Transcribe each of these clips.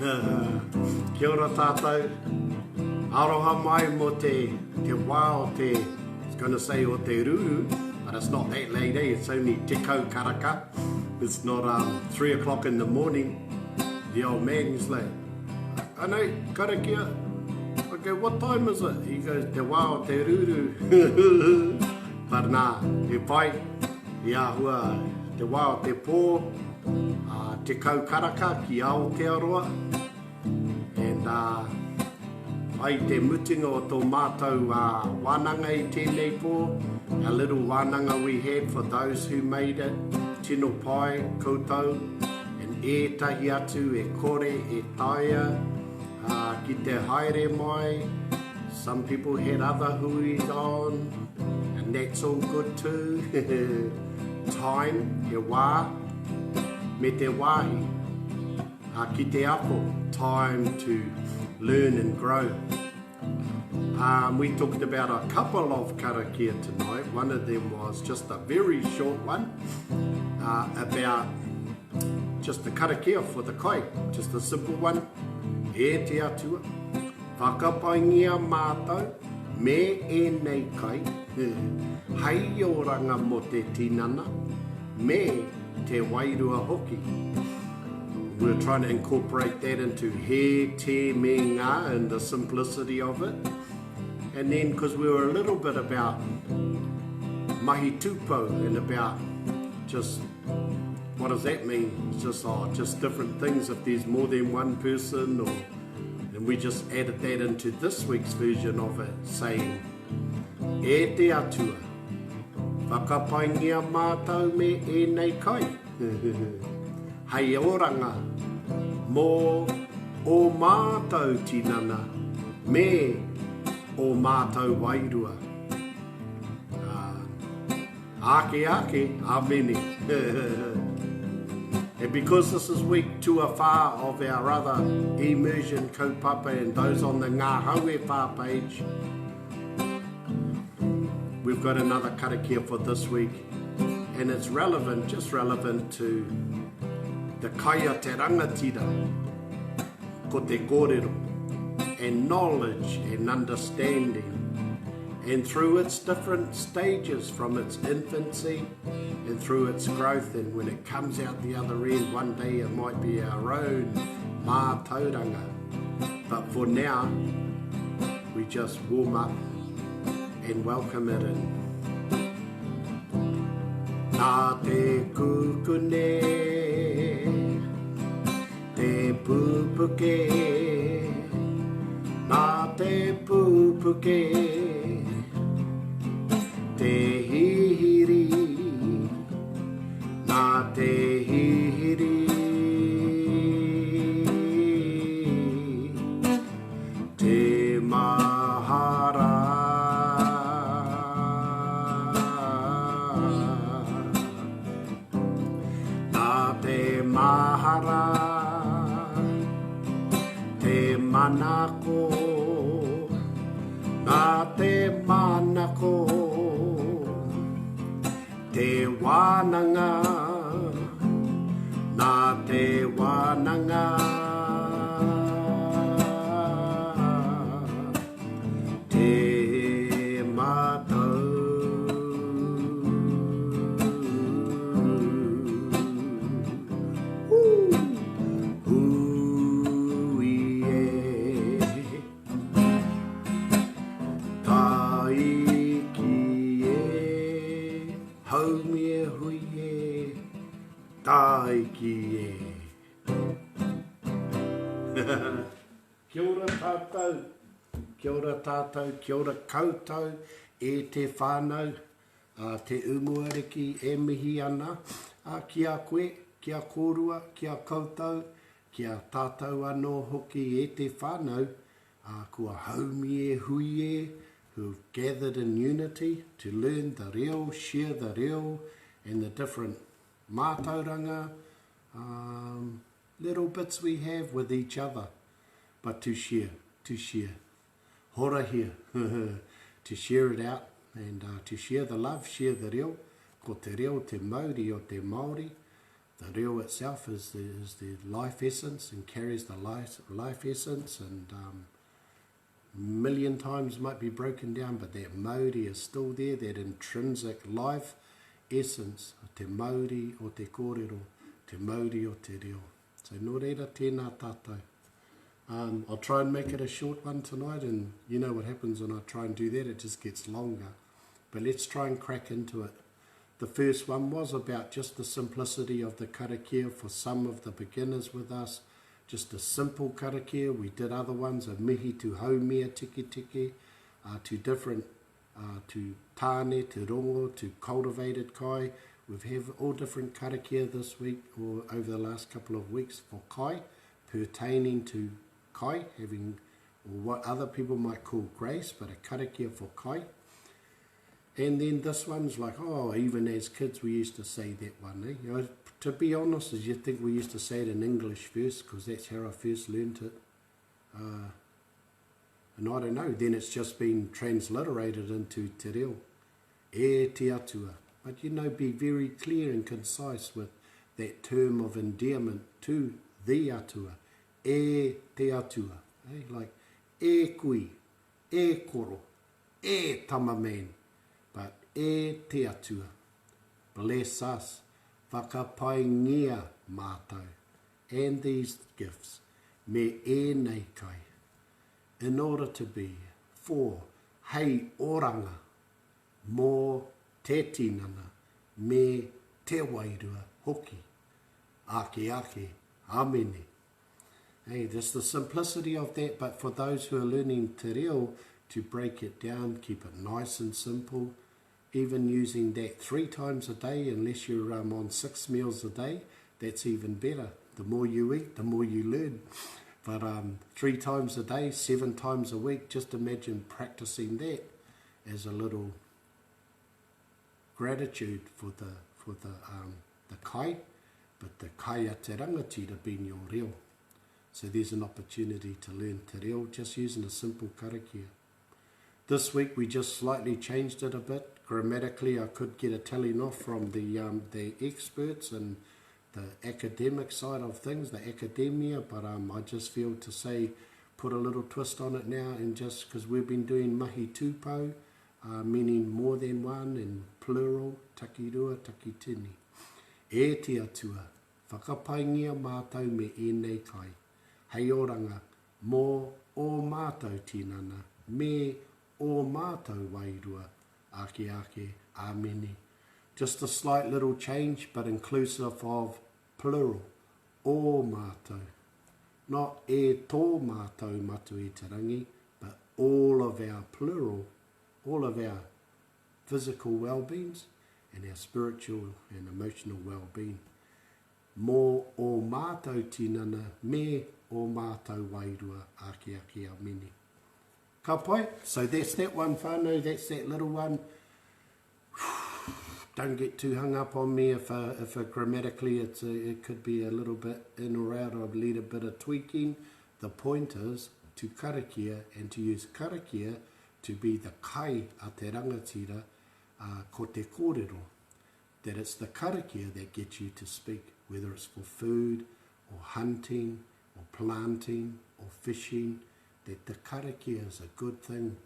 Kia ora tātou. Aroha mai mo te wā o te, I was going to say o te ruru, but it's not that late, eh? It's only te kau karaka. It's not 3 o'clock in the morning. The old man is like, I know, karakia. I go, what time is it? He goes, te wā o te ruru. But nā, he pai, I ahua, te wā o te pō, te kau karaka ki Aoitepö. And ai te mutinga o tō mātou whānanga I tēnei pō, a little whānanga we had for those who made it, tino pai, koutou, and ētahi atu, e kore, e taia, ki te haere mai. Some people had other huis on, and that's all good too. Time, he wā, me te wāhi, ki te ako, time to learn and grow. We talked about a couple of karakia tonight. One of them was just a very short one about just the karakia for the kai, just a simple one. E te atua, whakapaingia mātou, me ēnei kai, hei oranga mo te tinana, me te wairua hoki. We're trying to incorporate that into he, te, me, ngā, and the simplicity of it. And then, because we were a little bit about mahi tupo and about just, what does that mean? It's just different things if there's more than one person, or, and we just added that into this week's version of it, saying, e te atua, whakapaingia mātou me ēnei kai. Hei oranga, mō o mātou tinana, me o mātou wairua. Ake, amine. And because this is week 2 of our other immersion kaupapa and those on the Ngā Haue whā page, we've got another karakia for this week. And it's relevant, just relevant to the kaya te rangatira, ko te kōrero, and knowledge and understanding, and through its different stages, from its infancy and through its growth, and when it comes out the other end, one day it might be our own mātauranga. But for now, we just warm up and welcome it in. Nā te kukune, te pupuke, nā te pupuke, te hihiri, nā te hihiri, te mahara. Mahara, te manako, nā te manako, te wānanga, nā te wānanga, te mātou. Kia ora tātou, kia ora tātou, kia ora koutou, e te whānau, te umuariki e mihi ana, kia koe, kia kōrua, kia koutou, kia tātou anō hoki e te whānau, kua haumi e hui e, who've gathered in unity to learn the reo, share the reo, and the different mātauranga, little bits we have with each other, but to share, hora here, to share it out, and to share the love, share the reo, ko te reo te Māori o te Māori, The reo itself is the life essence and carries the life essence, and million times might be broken down, but that Māori is still there, that intrinsic life essence, te Māori o te kōrero, te Māori o te reo. So nō reira, tēnā tātou. I'll try and make it a short one tonight, and you know what happens when I try and do that, it just gets longer. But let's try and crack into it. The first one was about just the simplicity of the karakia for some of the beginners with us. Just a simple karakia. We did other ones, a mihi to haumea tiki tiki, to different, to tāne, to rongo, to cultivated kai. We've had all different karakia this week, or over the last couple of weeks, for kai, pertaining to kai, having, or what other people might call grace, but a karakia for kai. And then this one's like, oh, even as kids we used to say that one, eh? You know, to be honest, as you'd think we used to say it in English first, because that's how I first learnt it. And I don't know, then it's just been transliterated into te reo, e te atua. But you know, be very clear and concise with that term of endearment to the atua, e te atua. Eh? Like, e kui, e koro, e tamaman. But e te atua, bless us, whakapaingia mātou, and these gifts, me ēnei kai, in order to be for hei oranga, mō te tinana, me te wairua, hoki, ake, amine. Hey, there's the simplicity of that, but for those who are learning te reo, to break it down, keep it nice and simple, even using that 3 times a day, unless you're on 6 meals a day, that's even better. The more you eat, the more you learn. But 3 times a day, 7 times a week, just imagine practicing that as a little gratitude for the kai, but the kai a te rangatira being your reo. So there's an opportunity to learn te reo just using a simple karakia. This week we just slightly changed it a bit. Grammatically I could get a telling off from the experts and the academic side of things, the academia, but I just feel to say, put a little twist on it now, and just because we've been doing mahi tūpau, meaning more than one, and plural, takirua, takitini. E te atua, whakapaingia mātou me ēnei kai, hei oranga, mō o mātou tinana, me o mātou wairua, ake, amine. Just a slight little change, but inclusive of plural, o mātou. Not e tō mātou matu i te rangi, but all of our plural, all of our physical well-beings and our spiritual and emotional well-being. Mō o mātou tinana, me o mātou wairua, ake, amine. Ka pai? So that's that one, whānau, that's that little one. Don't get too hung up on me if grammatically it could be a little bit in or out, or need a bit of tweaking. The point is to karakia, and to use karakia to be the kai a te rangatira ko te kōrero. That it's the karakia that gets you to speak, whether it's for food or hunting or planting or fishing, that the karakia is a good thing.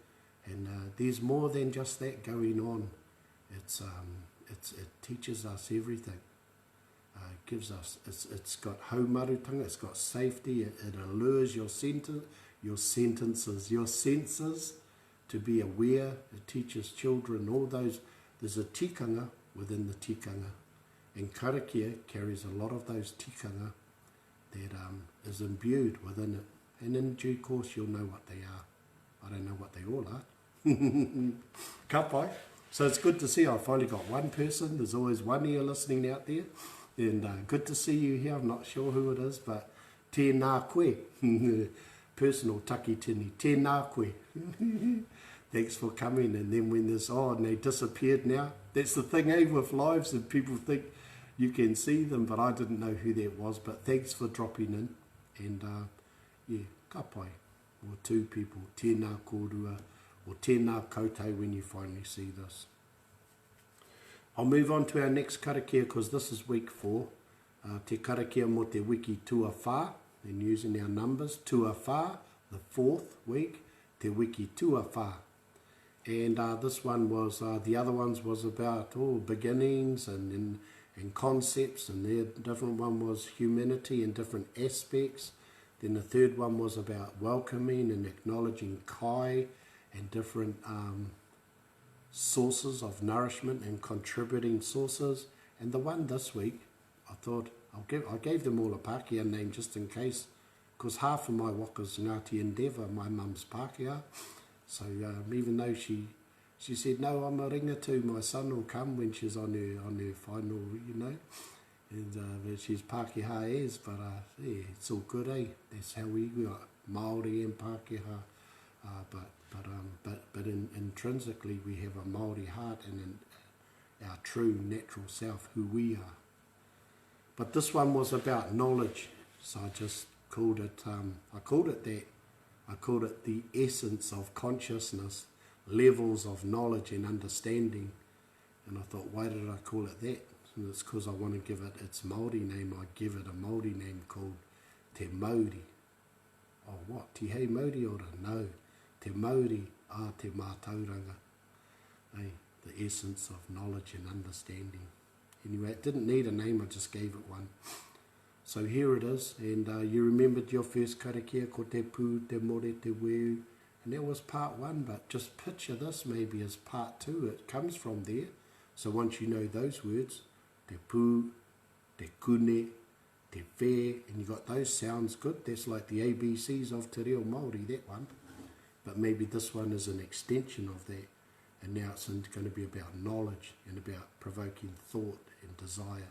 And there's more than just that going on. It teaches us everything. It gives us, it's got haumarutanga, it's got safety, it allures your senses to be aware. It teaches children all those. There's a tikanga within the tikanga, and karakia carries a lot of those tikanga that is imbued within it. And in due course you'll know what they are. I don't know what they all are. Ka pai. So it's good to see I've finally got one person. There's always one ear listening out there. And good to see you here. I'm not sure who it is, but tēnā koe. Personal takitini. Tēnā koe. Thanks for coming. And then when there's, and they disappeared now. That's the thing, with lives, and people think you can see them, but I didn't know who that was. But thanks for dropping in. And ka pai. Or 2 people. Tēnā kōrua. Or tēnā koutou when you finally see this. I'll move on to our next karakia, because this is week 4. Te karakia mo te wiki tuawha, and using our numbers, tuawha, the 4th week, te wiki tuawha. And this one was, the other ones was about beginnings and concepts, and the different one was humanity and different aspects. Then the third one was about welcoming and acknowledging Kai and different sources of nourishment and contributing sources. And the one this week, I thought I gave them all a Pākehā name just in case, because half of my waka's Ngāti Endeavour, my mum's Pākehā. So even though she said, no, I'm a ringatu, my son will come when she's on her final, you know, and she's Pākehā as, but yeah, it's all good, eh? That's how we got Māori and Pākehā, but intrinsically we have a Māori heart and our true natural self, who we are. But this one was about knowledge, so I just called it, I called it the essence of consciousness, levels of knowledge and understanding. And I thought, why did I call it that? And it's because I want to give it its Māori name. I give it a Māori name called Te Māori. Oh, what? Te hei Māori ora? No. Te Māori a te mātauranga. Hey, the essence of knowledge and understanding. Anyway, it didn't need a name, I just gave it one. So here it is, and you remembered your first karakia, ko te pū, te more, te weu, and that was part 1, but just picture this maybe as part 2. It comes from there. So once you know those words, te pū, te kune, te whē, and you got those sounds good, that's like the ABCs of te reo Māori, that one. But maybe this one is an extension of that, and now it's going to be about knowledge and about provoking thought and desire.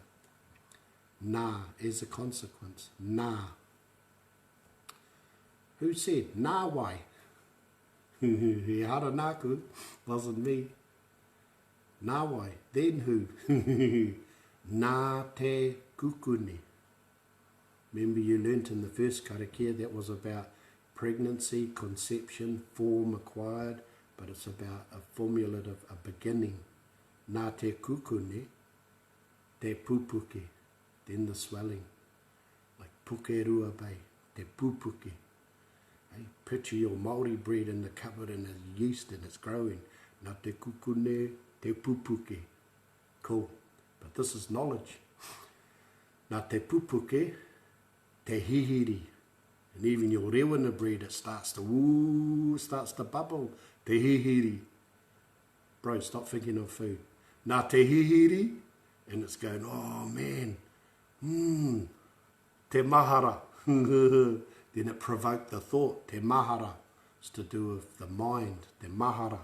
Nā, as a consequence, nā. Who said? Nā wai. He hara nāku, wasn't me. Nā wai, then who? Nā te kukune. Remember you learnt in the first karakia that was about pregnancy, conception, form acquired, but it's about a formulative, a beginning. Nā te kukune, te pupuke. Then the swelling, like pukerua bay, te pupuke. Hey, picture your Māori bread in the cupboard and it's yeast and it's growing. Nā te kukune, te pupuke. Cool. But this is knowledge. Nā te pupuke, te hihiri. And even your rewina bread, it starts to bubble. Te hihiri. Bro, stop thinking of food. Nā te hihiri, and it's going, oh man, te mahara. Then it provoked the thought, te mahara. It's to do with the mind, te mahara.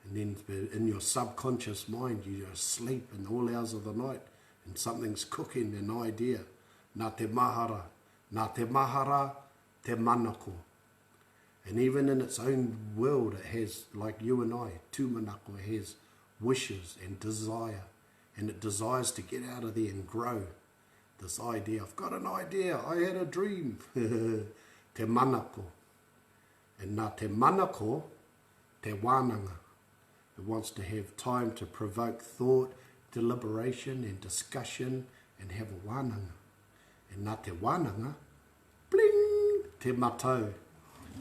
And then in your subconscious mind, you're asleep in all hours of the night, and something's cooking, an idea. Nā te mahara, te manako. And even in its own world, it has, like you and I, tūmanako, it has wishes and desire. And it desires to get out of there and grow. This idea, I've got an idea, I had a dream. Te manako. And nā te manako, te whānanga. It wants to have time to provoke thought, deliberation and discussion and have a whānanga. And nā te whānanga, bling, te mātou.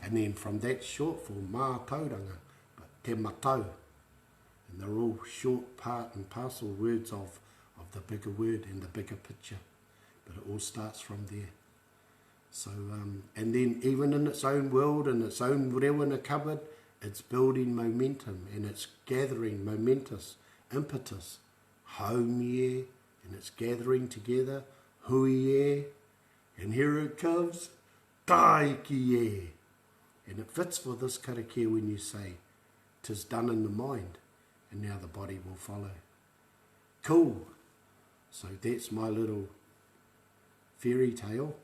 And then from that short form, mātauranga, but te mātou. And they're all short part and parcel words of the bigger word and the bigger picture. But it all starts from there. So, and then even in its own world, in its own rewina cupboard, it's building momentum and it's gathering momentous impetus. Haumie, and it's gathering together. Huie, and here it comes. Taikie. And it fits for this karakia when you say, 'tis done in the mind. And now the body will follow. Cool. So that's my little fairy tale.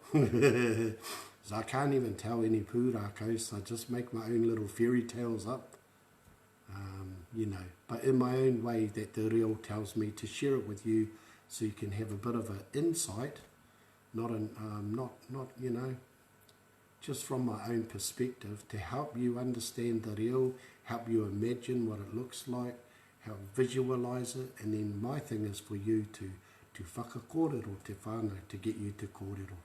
So I can't even tell any pūrākau, so I just make my own little fairy tales up. You know, but in my own way that the reo tells me to share it with you so you can have a bit of an insight, not you know, just from my own perspective to help you understand the reo, help you imagine what it looks like, help visualize it, and then my thing is for you to to whakakōrero te whānau, to get you to kōrero.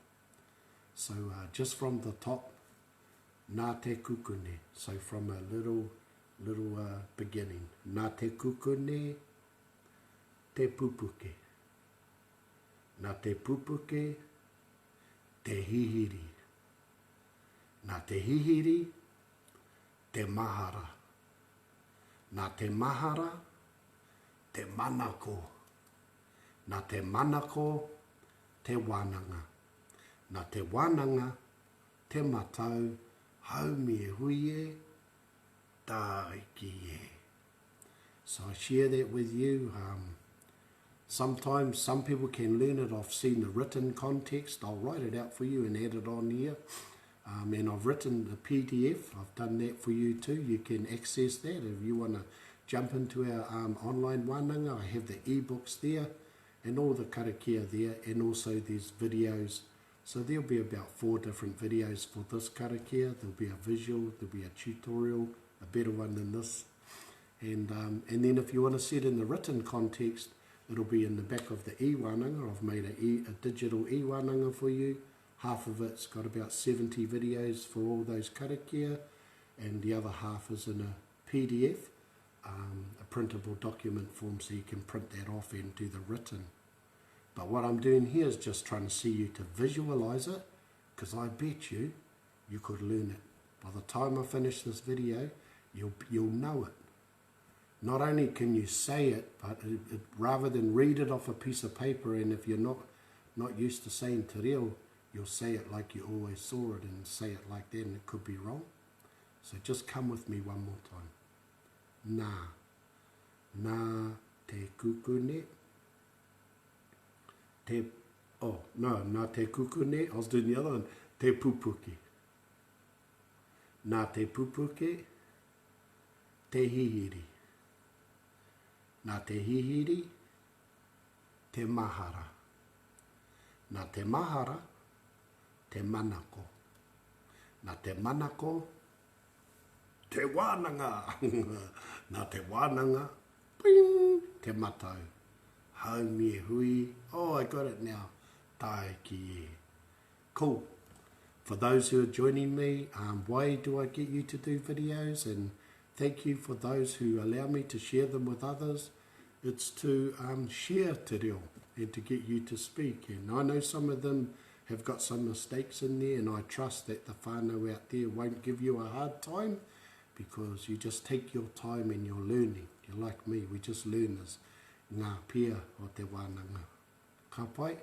So just from the top, nā te kukune. So from a little beginning. Nā te kukune, te pupuke. Nā te pupuke, te hihiri. Nā te hihiri, te mahara. Nā te mahara, te manako. Nā te manako, te wānanga. Nā te wānanga, te mātou, haumi e hui e, tāiki e. So I share that with you. Sometimes some people can learn it. I've seen the written context. I'll write it out for you and add it on here. And I've written the PDF. I've done that for you too. You can access that if you want to jump into our online wānanga. I have the eBooks there and all the karakia there, and also these videos. So there'll be about 4 different videos for this karakia. There'll be a visual, there'll be a tutorial, a better one than this. And then if you want to see it in the written context, it'll be in the back of the iiWānanga. I've made a digital iiWānanga for you. Half of it's got about 70 videos for all those karakia, and the other half is in a PDF, a printable document form, so you can print that off and do the written. But what I'm doing here is just trying to see you to visualize it, because I bet you could learn it. By the time I finish this video, you'll know it. Not only can you say it, but rather than read it off a piece of paper, and if you're not used to saying te reo, you'll say it like you always saw it and say it like that, and it could be wrong. So just come with me one more time. Nā te kukune. Nā te kukune. I was doing the other one. Te pupuke. Nā te pupuke. Te hihiri. Nā te hihiri. Te mahara. Nā te mahara. Te manako. Nā te manako, te wānanga. Nā te wānanga, ping, te mātou. Haumi e hui. Oh, I got it now. Tāiki e. Cool. For those who are joining me, why do I get you to do videos? And thank you for those who allow me to share them with others. It's to share te reo and to get you to speak. And I know some of them have got some mistakes in there, and I trust that the whānau out there won't give you a hard time, because you just take your time and you're learning. You're like me, we just learn as ngā pia o te wānanga. Ka pai?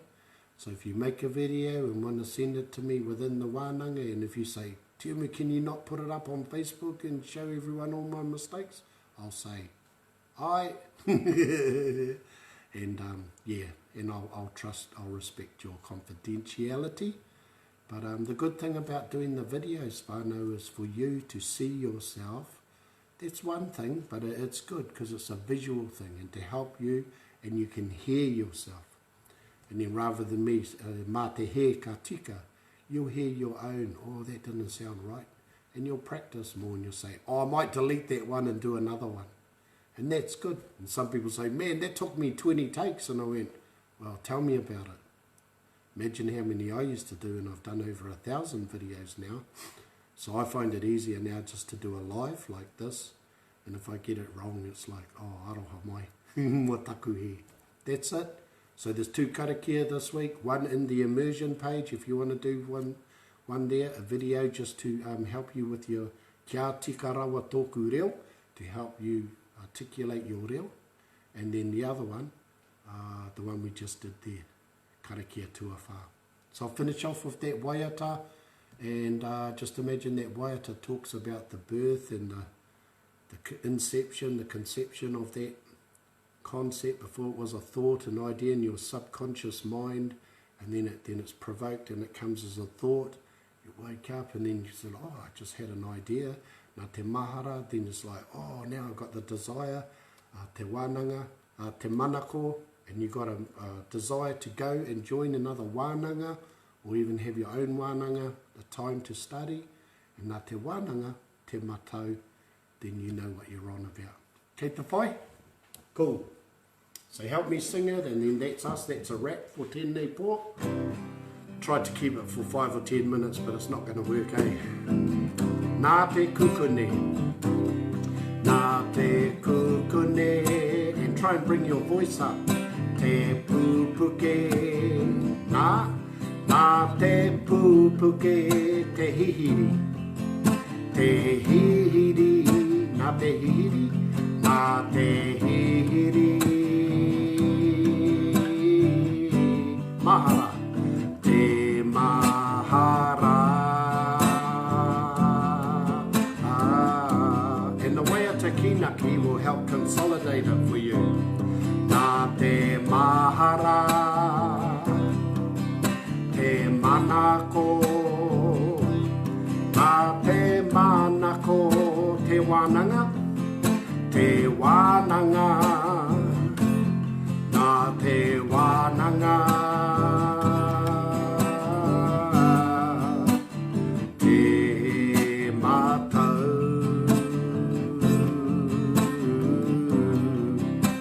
So if you make a video and want to send it to me within the wānanga, and if you say, Tiume, can you not put it up on Facebook and show everyone all my mistakes? I'll say, aye. And and I'll respect your confidentiality. But the good thing about doing the videos, whānau, is for you to see yourself. That's one thing, but it's good because it's a visual thing, and to help you, and you can hear yourself. And then rather than me, mā te he ka tika, you'll hear your own, oh, that didn't sound right. And you'll practice more, and you'll say, oh, I might delete that one and do another one. And that's good. And some people say, man, that took me 20 takes. And I went, well, tell me about it. Imagine how many I used to do, and I've done over 1,000 videos now. So I find it easier now just to do a live like this. And if I get it wrong, it's like, oh, aroha mai, wataku he. That's it. So there's 2 karakia this week, one in the immersion page if you want to do one there, a video just to help you with your kia tika rawa tōku reo, to help you articulate your reo. And then the other one, the one we just did there, Karakia tuawha. So I'll finish off with that waiata, and just imagine that waiata talks about the birth and the inception, the conception of that concept before it was a thought, an idea in your subconscious mind, and then it's provoked and it comes as a thought. You wake up and then you say, oh, I just had an idea. Nā te mahara, then it's like, oh, now I've got the desire, te wānanga, te manako, and you've got a desire to go and join another wānanga, or even have your own wānanga, the time to study. And nā te wānanga, te mātou, then you know what you're on about. Kei te whai? Cool. So help me sing it, and then that's us. That's a wrap for tēnei pō. Tried to keep it for 5 or 10 minutes, but it's not going to work, eh? Nā te kukune. Nā te kukune. And try and bring your voice up. Te pupuke. Nā te pupuke. Te hihiri. Te hihiri. Nā te hihiri. Nā te hihiri. Mahara. Te mahara. And the waiatekinaki will help consolidate it for you. Nā te mahara. Te manako. Nā te manako. Te wānanga. Te wānanga. Nā te wānanga.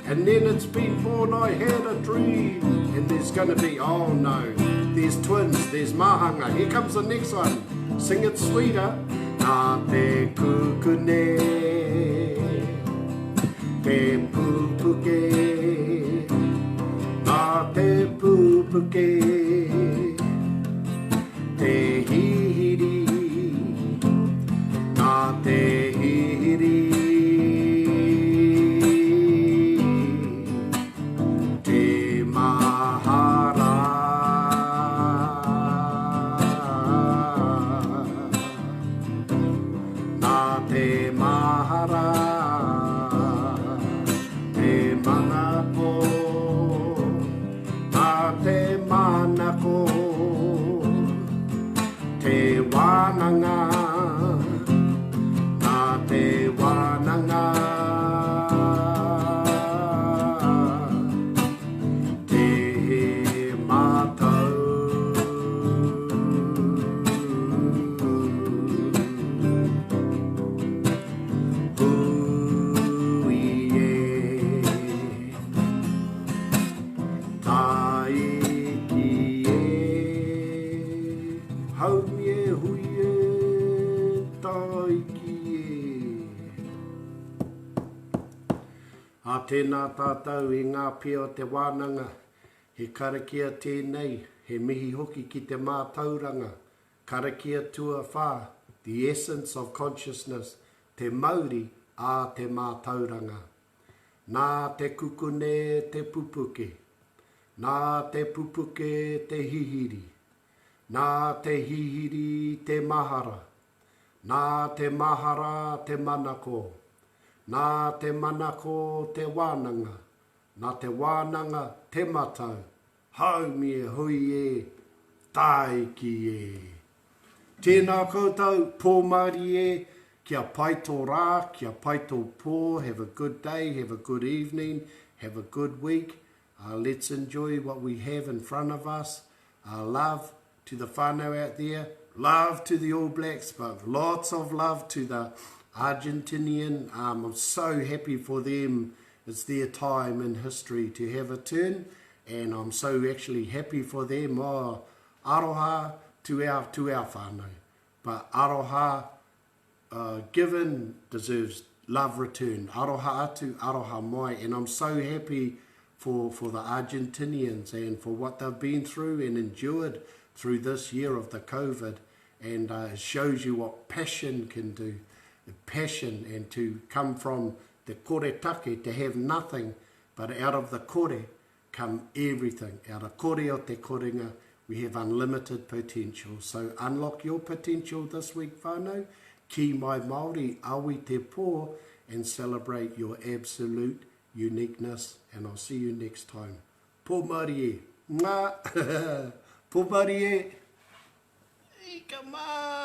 And then it's been born, I had a dream. And there's going to be, oh no, there's twins, there's mahanga. Here comes the next one. Sing it sweeter. Nā te kukune. Te pupuke. Nā te pupuke. Te hihiri. Nā te hihiri. Tēnā tātou i ngā pia o te wānanga, he karakia tēnei, he mihi hoki ki te mātauranga, karakia tua whā, the essence of consciousness, te Māori a te mātauranga. Nā te kukune te pupuke, nā te pupuke te hihiri, nā te hihiri te mahara, nā te mahara te manako, nā te manako te wānanga, nā te wānanga te mātou, haumi e hui e, tai ki e. Tēnā koutou, pō Māori e, kia pai tō rā, kia pai tō pō, have a good day, have a good evening, have a good week. Let's enjoy what we have in front of us. Love to the whānau out there, love to the All Blacks, but lots of love to the Argentinian. I'm so happy for them. It's their time in history to have a turn, and I'm so actually happy for them. Oh, aroha to our whānau, but aroha given deserves love returned. Aroha atu, aroha mai, and I'm so happy for the Argentinians and for what they've been through and endured through this year of the COVID, and it shows you what passion can do. Passion, and to come from the kore take, to have nothing, but out of the kore come everything. Out of kore o te korenga, we have unlimited potential. So unlock your potential this week, whānau. Kiimai Māori, Aoitepö, and celebrate your absolute uniqueness. And I'll see you next time. Pō Māori e. Ngā. Pō Māori e. Come on.